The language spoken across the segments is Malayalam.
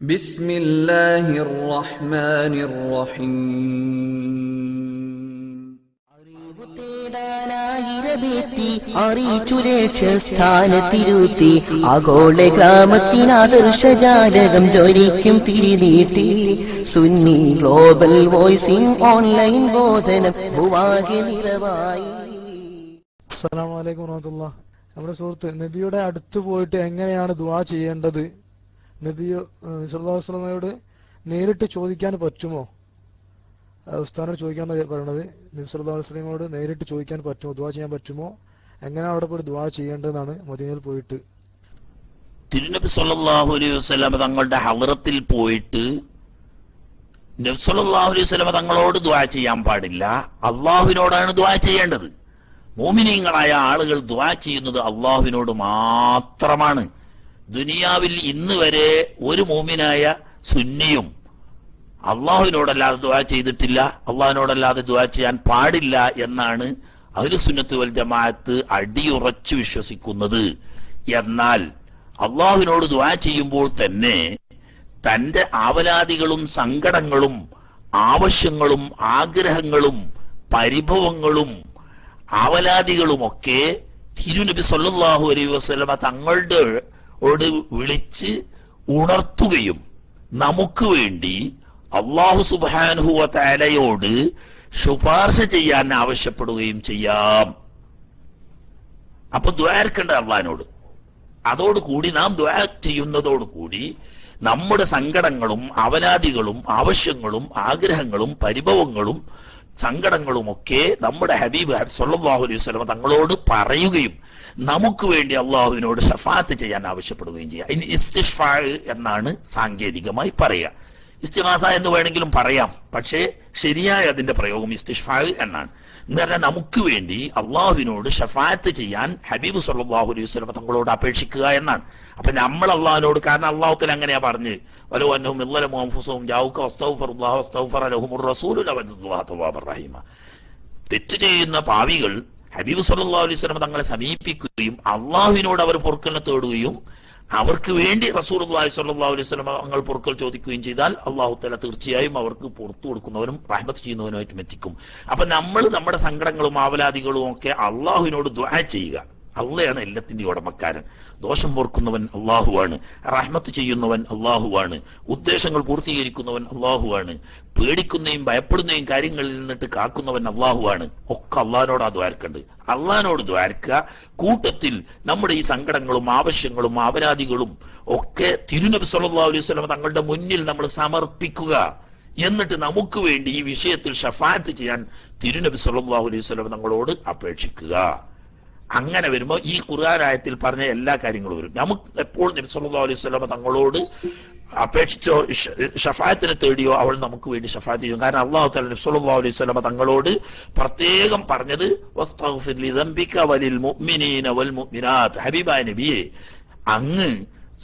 ബിസ്മില്ലാഹിർ റഹ്മാനിർ റഹീം. അറിയിച്ചു ലക്ഷ്യസ്ഥാനത്തിരുത്തി ആഗോള ഗ്രാമത്തിനാദർശജാലകം ജ്വലിക്കും തിരിനീട്ടി സുന്നി ഗ്ലോബൽ വോയിസിംഗ് ഓൺലൈൻ ബോധനം ഭൂവാകെ നിറവായി. അസ്സലാമു അലൈക്കും വറഹ്മത്തുള്ളാഹി. നമ്മുടെ സുഹൃത്ത് നബിയുടെ അടുത്ത് പോയിട്ട് എങ്ങനെയാണ് ദുആ ചെയ്യേണ്ടത്, നബി സല്ലല്ലാഹു അലൈഹി വസല്ലമയോട് നേരിട്ട് ചോദിക്കാൻ പറ്റുമോ? ഉസ്താദിനോട് ചോദിക്കാന്ന് പറയണത്. നബി സല്ലല്ലാഹു അലൈഹി വസല്ലമയോട് നേരിട്ട് ചോദിക്കാൻ പറ്റുമോ, ദുആ ചെയ്യാൻ പറ്റുമോ, എങ്ങനെ അവിടെ പോയി ദുആ ചെയ്യേണ്ടതെന്നാണ് മദീനയിൽ പോയിട്ട്. തിരുനബി സല്ലല്ലാഹു അലൈഹി വസല്ലമ തങ്ങളുടെ ഹളറത്തിൽ പോയിട്ട് നബി സല്ലല്ലാഹു അലൈഹി വസല്ലമ തങ്ങളോട് ദുആ ചെയ്യാൻ പാടില്ല, അള്ളാഹുവിനോടാണ് ദുആ ചെയ്യേണ്ടത്. മോമിനീങ്ങളായ ആളുകൾ ദുആ ചെയ്യുന്നത് അള്ളാഹുവിനോട് മാത്രമാണ്. ദുനിയാവിൽ ഇന്ന് വരെ ഒരു മോമിനായ സുന്നിയും അള്ളാഹുവിനോടല്ലാതെ ദുആ ചെയ്തിട്ടില്ല, അള്ളാഹുവിനോടല്ലാതെ ദുആ ചെയ്യാൻ പാടില്ല എന്നാണ് അഹ്ലുസുന്നത്ത് വൽ ജമാഅത്ത് അടിയുറച്ചു വിശ്വസിക്കുന്നത്. എന്നാൽ അള്ളാഹുവിനോട് ദുആ ചെയ്യുമ്പോൾ തന്നെ തന്റെ ആവലാദികളും സങ്കടങ്ങളും ആവശ്യങ്ങളും ആഗ്രഹങ്ങളും പരിഭവങ്ങളും ആവലാദികളുമൊക്കെ തിരുനബി സല്ലല്ലാഹു അലൈഹി വസല്ലമ തങ്ങളുടെ വിളിച്ച് ഉണർത്തുകയും നമുക്ക് വേണ്ടി അല്ലാഹു സുബ്ഹാനഹു വ തആലയോട് ശുപാർശ ചെയ്യാൻ ആവശ്യപ്പെടുകയും ചെയ്യാം. അപ്പൊ ദുആർക്കണ്ട അള്ളാഹിനോട്. അതോടുകൂടി നാം ദുആ ചെയ്യുന്നതോടുകൂടി നമ്മുടെ സങ്കടങ്ങളും അവലാദികളും ആവശ്യങ്ങളും ആഗ്രഹങ്ങളും പരിഭവങ്ങളും സങ്കടങ്ങളുമൊക്കെ നമ്മുടെ ഹബീബ് സല്ലല്ലാഹു അലൈഹി വസല്ലം തങ്ങളോട് പറയുകയും നമുക്ക് വേണ്ടി അള്ളാഹുവിനോട് ഷഫാത്ത് ചെയ്യാൻ ആവശ്യപ്പെടുകയും ചെയ്യാം. ഇനി ഇസ്തിഗ്ഫാ എന്നാണ് സാങ്കേതികമായി പറയുക. ഇസ്തിഗാസ എന്ന് വേണമെങ്കിലും പറയാം, പക്ഷേ ശരിയായ അതിന്റെ പ്രയോഗം ഇസ്തിഗ്ഫാ എന്നാണ്. എന്ന് പറഞ്ഞാൽ നമുക്ക് വേണ്ടി അള്ളാഹുവിനോട് ഷഫാത്ത് ചെയ്യാൻ ഹബീബ് സല്ലല്ലാഹു അലൈഹി വസല്ലം തങ്ങളോട് അപേക്ഷിക്കുക എന്നാണ്. അപ്പൊ നമ്മൾ അള്ളാഹുവിനോട്, കാരണം അള്ളാഹുത്തല അങ്ങനെയാ പറഞ്ഞ്, വലോ അന്നഹും ഇളലമു അൻഫുസഹും ജാഊക വസ്തഗ്ഫറുല്ലാഹ വസ്തഗ്ഫറ ലഹുമുർ റസൂലു ലവജദുല്ലാഹ തവ്വാബർ റഹീമ. തെറ്റ് ചെയ്യുന്ന പാവികൾ ഹബീബ് സല്ലല്ലാഹു അലൈഹി വസല്ലം തങ്ങളെ സമീപിക്കുകയും അള്ളാഹുവിനോട് അവർ പൊറുക്കലിനെ തേടുകയും അവർക്ക് വേണ്ടി റസൂലുള്ളാഹി സ്വല്ലല്ലാഹു അലൈഹി വസല്ലം തങ്ങൾ പൊറുക്കൽ ചോദിക്കുകയും ചെയ്താൽ അല്ലാഹു തആല തീർച്ചയായും അവർക്ക് പുറത്തു കൊടുക്കുന്നവനും റഹ്മത്ത് ചെയ്യുന്നവനുമായിട്ടും എത്തിക്കും. അപ്പൊ നമ്മൾ നമ്മുടെ സങ്കടങ്ങളും ആവലാദികളും ഒക്കെ അള്ളാഹുവിനോട് ദുആ ചെയ്യുക. അള്ളയാണ് എല്ലാത്തിന്റെയും ഉടമക്കാരൻ. ദോഷം പൊറുക്കുന്നവൻ അള്ളാഹുവാണ്, റഹ്മത്ത് ചെയ്യുന്നവൻ അള്ളാഹുവാണ്, ഉദ്ദേശങ്ങൾ പൂർത്തീകരിക്കുന്നവൻ അള്ളാഹുവാണ്, പേടിക്കുന്നതും ഭയപ്പെടുന്നതും കാര്യങ്ങളിൽ നിന്നിട്ട് കാക്കുന്നവൻ അള്ളാഹുവാണ്. ഒക്കെ അള്ളാഹിനോടാ ദ്വാരക്കേണ്ടത്. അള്ളാഹിനോട് ദ്വാരക്കുക. കൂട്ടത്തിൽ നമ്മുടെ ഈ സങ്കടങ്ങളും ആവശ്യങ്ങളും അപരാധികളും ഒക്കെ തിരുനബി സല്ലല്ലാഹു അലൈഹി വസല്ലം തങ്ങളുടെ മുന്നിൽ നമ്മൾ സമർപ്പിക്കുക. എന്നിട്ട് നമുക്ക് വേണ്ടി ഈ വിഷയത്തിൽ ഷഫാഅത്ത് ചെയ്യാൻ തിരുനബി സല്ലല്ലാഹു അലൈഹി വസല്ലം തങ്ങളോട് അപേക്ഷിക്കുക. അങ്ങനെ വരുമ്പോൾ ഈ ഖുർആൻ ആയത്തിൽ പറഞ്ഞ എല്ലാ കാര്യങ്ങളും വരും. നമുക്ക് എപ്പോൾ നബി സല്ലല്ലാഹു അലൈഹി വസല്ലം തങ്ങളോട് അപേക്ഷിച്ചോ ഷഫാഅത്തിനെ തേടിയോ അവൾ നമുക്ക് വേണ്ടി ഷഫാഅത്ത് ചെയ്യും. കാരണം അല്ലാഹു തആല നബി സല്ലല്ലാഹു അലൈഹി വസല്ലം തങ്ങളോട് പ്രത്യേകം പറഞ്ഞത് വസ്തഗ്ഫിർ ലിദംബിക വലിൽ മുഅ്മിനീന വൽ മുഅ്മിനാത്ത്. ഹബീബായ നബിയെ, അങ്ങ്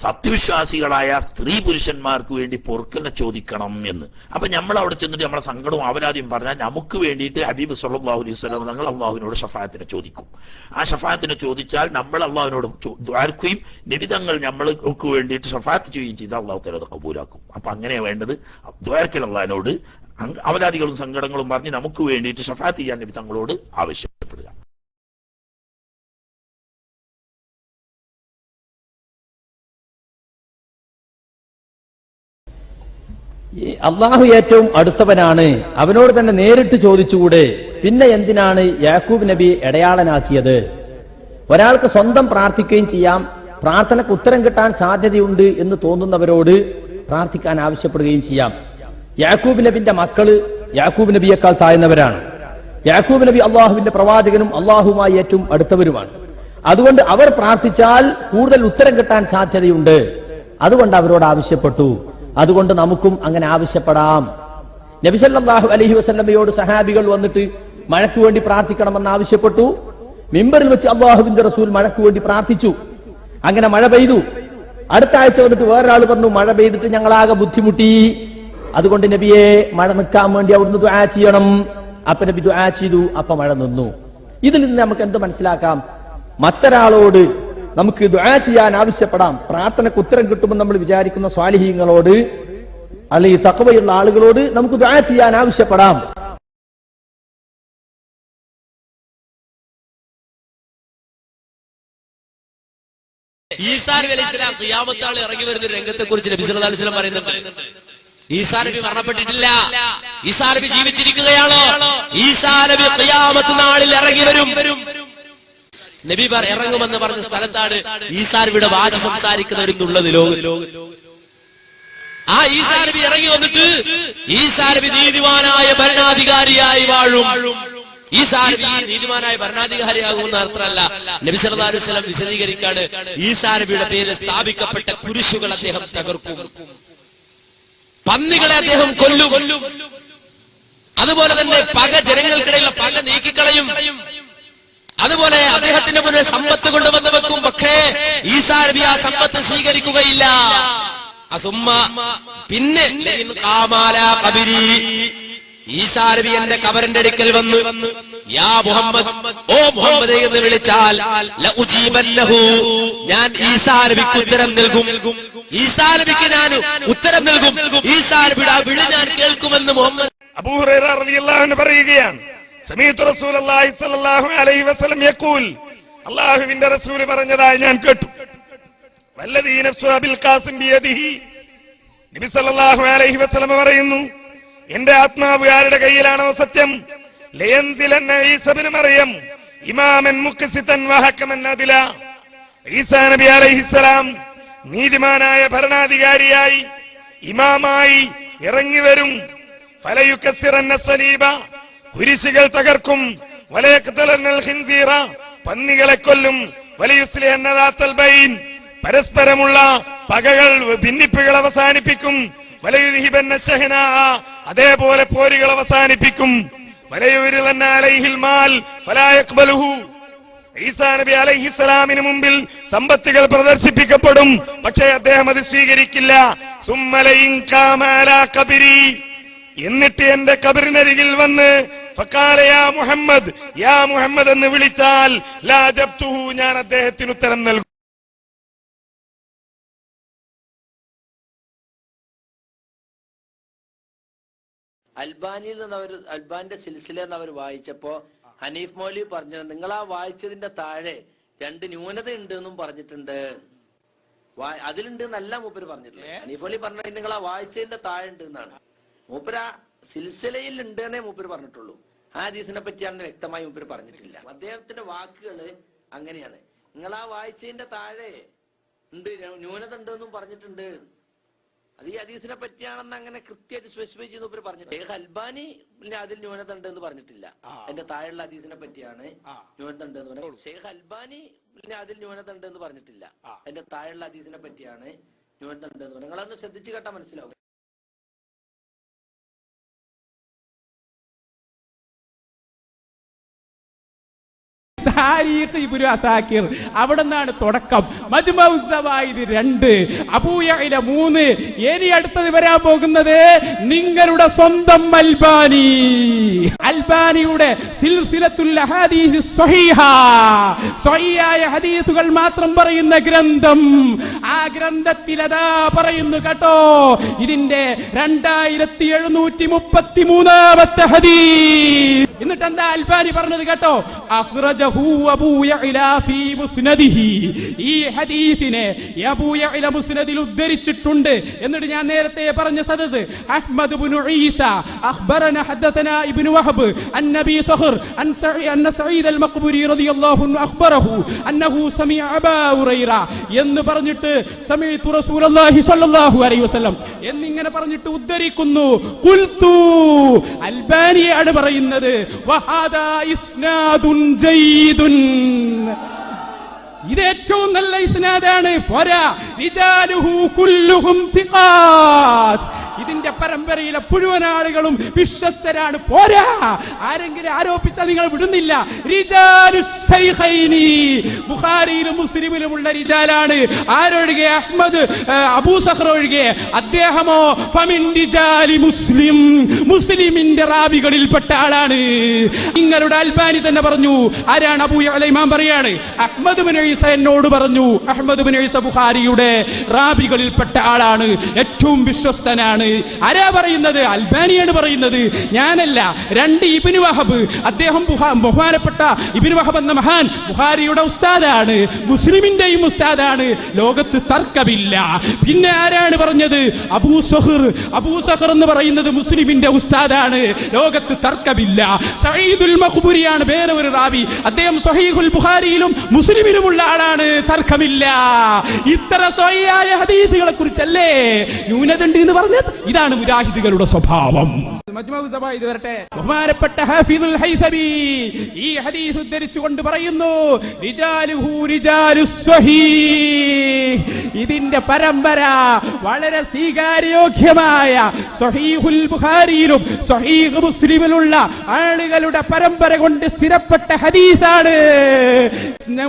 സത്യവിശ്വാസികളായ സ്ത്രീ പുരുഷന്മാർക്ക് വേണ്ടി പൊറുക്കലിനെ ചോദിക്കണം എന്ന്. അപ്പൊ നമ്മൾ അവിടെ ചെന്നിട്ട് നമ്മുടെ സങ്കടവും അവരാദ്യം പറഞ്ഞാൽ നമുക്ക് വേണ്ടിയിട്ട് ഹബീബ് സല്ലല്ലാഹു അലൈഹി വസല്ലം തങ്ങൾ അള്ളാഹുവിനോട് ഷഫാഅത്തിനെ ചോദിക്കും. ആ ഷഫാഅത്തിനെ ചോദിച്ചാൽ നമ്മൾ അള്ളാഹുവിനോട് ദ്വാരക്കുകയും നബി തങ്ങൾ നമ്മൾക്ക് വേണ്ടിയിട്ട് ഷഫാഅത്ത് ചെയ്യുകയും ചെയ്താൽ അള്ളാഹു തആല അത് കബൂലാക്കും. അപ്പൊ അങ്ങനെയാണ് വേണ്ടത്. ദ്വാരക്കൽ അള്ളാഹിനോട് അവരാദികളും സങ്കടങ്ങളും പറഞ്ഞ് നമുക്ക് വേണ്ടിയിട്ട് ഷഫാഅത്ത് ചെയ്യാൻ നബി തങ്ങളോട് ആവശ്യപ്പെടുക. അള്ളാഹു ഏറ്റവും അടുത്തവനാണ്, അവനോട് തന്നെ നേരിട്ട് ചോദിച്ചുകൂടെ? പിന്നെ എന്തിനാണ് യാക്കൂബ് നബി ഇടയാളനാക്കിയത്? ഒരാൾക്ക് സ്വന്തം പ്രാർത്ഥിക്കുകയും ചെയ്യാം, പ്രാർത്ഥനയ്ക്ക് ഉത്തരം കിട്ടാൻ സാധ്യതയുണ്ട് എന്ന് തോന്നുന്നവരോട് പ്രാർത്ഥിക്കാൻ ആവശ്യപ്പെടുകയും ചെയ്യാം. യാക്കൂബ് നബിന്റെ മക്കള് യാക്കൂബ് നബിയേക്കാൾ താഴ്ന്നവരാണ്. യാക്കൂബ് നബി അള്ളാഹുവിന്റെ പ്രവാചകനും അള്ളാഹുമായി ഏറ്റവും അടുത്തവരുമാണ്. അതുകൊണ്ട് അവർ പ്രാർത്ഥിച്ചാൽ കൂടുതൽ ഉത്തരം കിട്ടാൻ സാധ്യതയുണ്ട്. അതുകൊണ്ട് അവരോട് ആവശ്യപ്പെട്ടു. അതുകൊണ്ട് നമുക്കും അങ്ങനെ ആവശ്യപ്പെടാം. നബി സല്ലല്ലാഹു അലൈഹി വസല്ലമയോട് സഹാബികൾ വന്നിട്ട് മഴയ്ക്ക് വേണ്ടി പ്രാർത്ഥിക്കണമെന്ന് ആവശ്യപ്പെട്ടു. മിമ്പറിൽ വെച്ച് അള്ളാഹുവിന്റെ റസൂൽ മഴയ്ക്ക് വേണ്ടി പ്രാർത്ഥിച്ചു. അങ്ങനെ മഴ പെയ്തു. അടുത്ത ആഴ്ച വന്നിട്ട് വേറൊരാൾ പറഞ്ഞു, മഴ പെയ്തിട്ട് ഞങ്ങളാകെ ബുദ്ധിമുട്ടി, അതുകൊണ്ട് നബിയെ മഴ നിൽക്കാൻ വേണ്ടി അവിടുന്ന് ദുആ ചെയ്യണം. അപ്പൊ നബി ദുആ ചെയ്തു. അപ്പൊ മഴ നിന്നു. ഇതിൽ നിന്ന് നമുക്ക് എന്ത് മനസ്സിലാക്കാം? മറ്റൊരാളോട് നമുക്ക് ദുആ ചെയ്യാൻ ആവശ്യപ്പെടാം. പ്രാർത്ഥനയ്ക്ക് ഉത്തരം കിട്ടുമെന്ന് നമ്മൾ വിചാരിക്കുന്ന സ്വാലിഹീങ്ങളോട് അല്ലെങ്കിൽ തഖ്വയുള്ള ആളുകളോട് നമുക്ക് ദുആ ചെയ്യാൻ ആവശ്യപ്പെടാം. ഈസാ നബി അലൈഹി സ്വലാം ഖിയാമത്ത് നാൾ ഇറങ്ങി വരുന്ന രംഗത്തെ കുറിച്ച് നബി സല്ലല്ലാഹു അലൈഹി വസല്ലം പറയുന്നുണ്ട്. ഈസാ നബി മരണപ്പെട്ടിട്ടില്ല, ഈസാ നബി ജീവിച്ചിരിക്കുകയാണ്. ഈസാ നബി ഖിയാമത്ത് നാളിൽ ഇറങ്ങി വരും. നബി ഇറങ്ങുമെന്ന് പറഞ്ഞ സ്ഥലത്താണ് ഈസാ നബിയുടെ ഭാഷ സംസാരിക്കുന്നവരുന്നുള്ളത് ലോകത്ത്. ആ ഈസാ നബി ഇറങ്ങി വന്നിട്ട് ഈസാ നബി നീതിമാനായ ഭരണാധികാരിയായി വാഴും. ഈസാ നബി നീതിമാനായ ഭരണാധികാരിയാകുമെന്ന് അർത്ഥമല്ല. നബി സല്ലല്ലാഹു അലൈഹി വസല്ലം വിശദീകരിക്കാണ്, ഈസാ നബിയുടെ പേരിൽ സ്ഥാപിക്കപ്പെട്ട കുരിശുകൾ അദ്ദേഹം തകർക്കും, പന്നികളെ അദ്ദേഹം കൊല്ലും, അതുപോലെ തന്നെ പക ജനങ്ങൾക്കിടയിലുള്ള പക നീക്കിക്കളയും. അതുപോലെ അദ്ദേഹത്തിന്റെ മുന്നിൽ സമ്പത്ത് കൊണ്ടുവന്ന് വെക്കും. പക്ഷേ ഈസാ നബി ആ സമ്പത്ത് സ്വീകരിക്കുകയില്ല. പിന്നെ ഈസാ നബി എന്റെ കബറിന്റെ അടുക്കൽ വന്ന് യാ മുഹമ്മദ്, ഓ മുഹമ്മദ് എന്ന് വിളിച്ചാൽ ഞാൻ ഈസാ നബിക്ക് ഉത്തരം നൽകും. ഈസാ നബിക്ക് ഞാൻ ഉത്തരം നൽകും. ഈസാ നബിയുടെ ആ വിളി ഞാൻ കേൾക്കുമെന്ന് മുഹമ്മദ് അബൂ ഹുറൈറ റളിയല്ലാഹു അൻഹു പറയുകയാണ്, സമീഅതു റസൂലുള്ളാഹി സ്വല്ലല്ലാഹു അലൈഹി വസല്ലം യഖൂൽ, അല്ലാഹുവിന്റെ റസൂൽ പറഞ്ഞതായി ഞാൻ കേട്ടു. വല്ലദീ നഫ്സു അബിൽ ഖാസിം ബിയദിഹി, നബി സല്ലല്ലാഹു അലൈഹി വസല്ലം പറയുന്നു, എന്റെ ആത്മാവ് ആരുടെ കയ്യിലാണോ സത്യം, ലയൻസിലന്ന ഈസ ഇബ്നു മറിയം ഇമാമൻ മുഖ്സിതൻ വഹകമൻ അദില, ഈസാ നബി അലൈഹിസ്സലാം നീതിമാനായ ഭരണാധികാരിയായി ഇമാമായി ഇറങ്ങി വരും. ഫലയുകസ്സിറന്ന സലീബ, കുരിശുകൾ തകർക്കും. വലയഖ്തലന്നൽ ഖിൻസീറ, പന്നികളെ കൊല്ലും. വലയുസ്ലിഹന്ന ദാത്തൽ ബൈൻ, പരസ്പരമുള്ള പകകൾ ഭിന്നിപ്പുകൾ അവസാനിപ്പിക്കും. വലയുദ്ഹിബന്ന ശഹനാ, അതേപോലെ പോരുകൾ അവസാനിപ്പിക്കും. വലയുരിലന്ന അലൈഹിൽ മാൽ ഫലാ യഖ്ബലുഹു, ഈസാ നബി അലൈഹിസ്സലാമിന് മുമ്പിൽ സമ്പത്തുകൾ പ്രദർശിപ്പിക്കപ്പെടും, പക്ഷേ അദ്ദേഹം അത് സ്വീകരിക്കില്ല. സുമ്മലയിൻ കാമ അലാ ഖബരി, എന്നിട്ട് എന്റെ ഖബറിനരികിൽ വന്ന് ഫഖാല യാ മുഹമ്മദ്, യാ മുഹമ്മദ് എന്ന് വിളിച്ചാൽ ലാ ജബ്തുഹു, ഞാൻ അദ്ദേഹത്തിന് ഉത്തരം നൽകും. അൽബാനിയിൽ നിന്ന് അൽബാന്റെ സിൽസില എന്ന് അവർ വായിച്ചപ്പോ ഹനീഫ് മൗലവി പറഞ്ഞത്, നിങ്ങൾ ആ വായിച്ചതിന്റെ താഴെ 2 ന്യൂനത ഉണ്ട് എന്നും പറഞ്ഞിട്ടുണ്ട്. അതിലുണ്ട് എന്നല്ല മൂപ്പര് പറഞ്ഞിട്ടില്ല. ഹനീഫ് മൗലവി പറഞ്ഞത് നിങ്ങൾ ആ വായിച്ചതിന്റെ താഴെ ഉണ്ട് എന്നാണ്. മൂപ്പര് ആ സിൽസിലയിൽ ഉണ്ട് എന്നേ മൂപ്പര് പറഞ്ഞിട്ടുള്ളൂ. ആ ഹദീസിനെ പറ്റിയാണെന്ന് വ്യക്തമായി മൂപ്പര് പറഞ്ഞിട്ടില്ല. അദ്ദേഹത്തിന്റെ വാക്കുകള് അങ്ങനെയാണ്. നിങ്ങൾ ആ വായിച്ചതിന്റെ താഴെ ഉണ്ട്, ന്യൂനത ഉണ്ടെന്നും പറഞ്ഞിട്ടുണ്ട്. അത് ഈ ഹദീസിനെ പറ്റിയാണെന്ന് അങ്ങനെ കൃത്യമായിട്ട് സ്പെസിഫൈ ചെയ്ത് മൂപ്പര് പറഞ്ഞിട്ട്, ഷെയ്ഖ് അൽബാനി അതിൽ ന്യൂനത ഉണ്ട് എന്ന് പറഞ്ഞിട്ടില്ല. എന്റെ താഴെയുള്ള ഹദീസിനെ പറ്റിയാണ് ന്യൂനത ഉണ്ട് എന്ന് പറഞ്ഞത്. ഷെയ്ഖ് അൽബാനി അതിൽ ന്യൂനത ഉണ്ട് എന്ന് പറഞ്ഞിട്ടില്ല. എന്റെ താഴെയുള്ള ഹദീസിനെ പറ്റിയാണ് ന്യൂനത ഉണ്ട് എന്ന് പറഞ്ഞത്. നിങ്ങളതൊന്ന് ശ്രദ്ധിച്ചു കേട്ടാ മനസ്സിലാവും. അവിടെ നിന്നാണ് തുടക്കം. മജ്മഉ സവായിദ് 2, അബൂ യഅല 3. ഇനി അടുത്തത് വരാൻ പോകുന്നത് നിങ്ങളുടെ സ്വന്തം അൽബാനി. അൽബാനിയുടെ സിൽസിലത്തുൽ അഹാദീസ് സ്വഹീഹ, സ്വഹീഹായ ഹദീസുകൾ മാത്രം പറയുന്ന ഗ്രന്ഥം. ആ ഗ്രന്ഥത്തിൽ അതാ പറയുന്നു കേട്ടോ, ഇതിന്റെ 2733ാമത്തെ ഹദീസ്. എന്നിട്ട് എന്താ അൽബാനി പറഞ്ഞത് കേട്ടോ, അഖ്റജഹു അബൂ യഅല ഫീ മുസ്നദിഹി, ഈ ഹദീസിനെ അബൂ യഅല മുസ്നദിൽ ഉദ്ധരിച്ചിട്ടുണ്ട്. എന്നിട്ട് ഞാൻ നേരത്തെ പറഞ്ഞ സദസ്, അഹ്മദ് ഇബ്നു ഈസ അഖ്ബറനാ ഹദതനാ ഇബ്നു വഹബ് അൻ നബി സഖർ അൻ സഈദ് അൽ മഖ്ബൂരി റളിയല്ലാഹു അൻഹു അഖ്ബറഹു അന്നഹു സമിഅ അബൂ ഹുറൈറ എന്ന് പറഞ്ഞിട്ട് സമീഅതു റസൂലുള്ളാഹി സ്വല്ലല്ലാഹു അലൈഹി വസല്ലം എന്നിങ്ങനെ പറഞ്ഞിട്ട് ഉദ്ധരിക്കുന്നു. ഖുൽതു, അൽബാനിയാണ് പറയുന്നത്, വഹാദാ ഇസ്നാദുൻ ജയ്യിദുൻ, ഇത് ഏറ്റവും നല്ല ഇസ്നാദാണ്. പോരാ, റിജാലുഹു കുല്ലുഹും തിഖാത്ത്, ഇതിന്റെ പരമ്പരയിലെ മുഴുവൻ ആളുകളും വിശ്വസ്തരാണ്. പോരാ, ആരെങ്കിലും ആരോപിച്ചാൽ നിങ്ങൾ വിടുന്നില്ല. ബുഖാരിയിലും മുസ്ലിമിലുമുള്ള റിജാലാണ്. ആരൊഴികെ? അഹ്മദ്, അബൂ സഖർ ഒഴികെ. അദ്ദേഹമോ ഫമിൻ റിജാലി മുസ്ലിം, മുസ്ലിമിന്റെ റാവികളിൽപ്പെട്ട ആളാണ്. നിങ്ങളുടെ അൽബാനി തന്നെ പറഞ്ഞു. ആരാണ്? അബൂ യഅല ഇമാം പറയാണ്, അഹ്മദ് ബിൻ ഈസ എന്നോട് പറഞ്ഞു, അഹ്മദ് ബിൻ ഈസ ബുഖാരിയുടെ റാവികളിൽപ്പെട്ട ആളാണ്, ഏറ്റവും വിശ്വസ്തനാണ്. ആരാ പറയുന്നത്? അൽബാനിയാണ് പറയുന്നത്, ഞാനല്ല. 2 ഇബ്നു വഹബ്, അദ്ദേഹം ബഹുമാനപ്പെട്ട ഇബ്നു വഹബ് എന്ന മഹാൻ ബുഖാരിയുടെ ഉസ്താദാണ്, മുസ്ലിമിന്റെയും ഉസ്താദാണ്, ലോകത്ത് തർക്കമില്ല. പിന്നെ ആരാണ് പറഞ്ഞത്? അബൂ സഖർ. അബൂ സഖർ എന്ന് പറയുന്നത് മുസ്ലിമിന്റെ ഉസ്താദാണ്, ലോകത്ത് തർക്കമില്ല. സഈദുൽ മഖ്ബൂരിയാണ് വേറെ ഒരു റാവി, അദ്ദേഹം സ്വഹീഹുൽ ബുഖാരിയിലും മുസ്ലിമിലുമുള്ള ആളാണ്, തർക്കമില്ല. ഇത്ര സ്വഹീഹായ ഹദീസുകളെ കുറിച്ചല്ലേ ന്യൂനത ഉണ്ട് എന്ന് പറഞ്ഞത്? ഇതാണ് മുജാഹിദുകളുടെ സ്വഭാവം. മജ്മുഉ സബായിദ് വരട്ടെ. ബഹുമാനപ്പെട്ട ഹാഫിദുൽ ഹൈസമി ഈ ഹദീസ് ഉദ്ധരിച്ചുകൊണ്ട് പറയുന്നു, റിജാലുഹു റിജാലുസ് സ്വഹീഹ്. ഇതിന്റെ പരമ്പര വളരെ സ്വീകാര്യോഗ്യമായ സ്വഹീഹുൽ ബുഖാരിയിലും സ്വഹീഹ് മുസ്ലിമിലുള്ള ആളുകളുടെ പരമ്പര കൊണ്ട് സ്ഥിരപ്പെട്ട ഹദീസാണ്.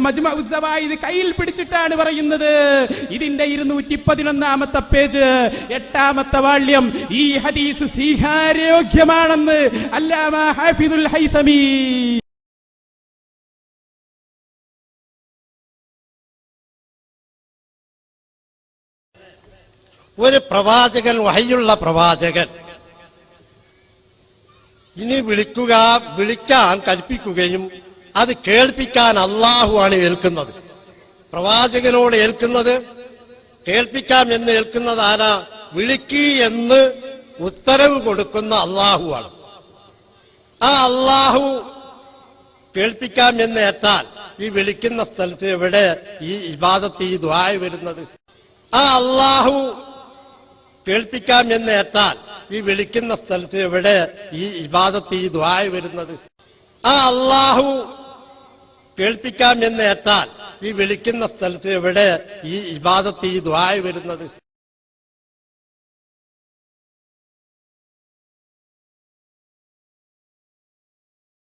മജ്മുഉ സബായിദ് കയ്യിൽ പിടിച്ചിട്ടാണ് പറയുന്നത്. ഇതിന്റെ 211-ാമത്തെ പേജ്, 8-ാമത്തെ വാള്യം. ഈ ഹദീസ് സ്വീകാര്യോഗ്യമാണെന്ന് അല്ലാമ ഹാഫിദുൽ ഹൈസമി. ഒരു പ്രവാചകൻ, വഹയുള്ള പ്രവാചകൻ, ഇനി വിളിക്കാൻ കൽപ്പിക്കുകയും അത് കേൾപ്പിക്കാൻ അള്ളാഹുവാണ് ഏൽക്കുന്നത്. പ്രവാചകനോട് ഏൽക്കുന്നത്, കേൾപ്പിക്കാം എന്ന് ഏൽക്കുന്നത് ആരാ? വിളിക്കി എന്ന് ഉത്തരവ് കൊടുക്കുന്ന അള്ളാഹുവാണ്. ആ അള്ളാഹു കേൾപ്പിക്കാം എന്ന് ഏറ്റാൽ ഈ വിളിക്കുന്ന സ്ഥലത്ത് എവിടെ ഈ ഇബാദത്ത്, ഈ ദുആ വരുന്നത്? ആ അള്ളാഹു കേൾപ്പിക്കാം എന്ന് ഏറ്റാൽ ഈ വിളിക്കുന്ന സ്ഥലത്ത് എവിടെ ഈ ഇബാദത്ത്, ഈ ദുആ വരുന്നത്? ആ അള്ളാഹു കേൾപ്പിക്കാം എന്ന് ഏറ്റാൽ ഈ വിളിക്കുന്ന സ്ഥലത്ത് എവിടെ ഈ ഇബാദത്ത്, ഈ ദുആ വരുന്നത്?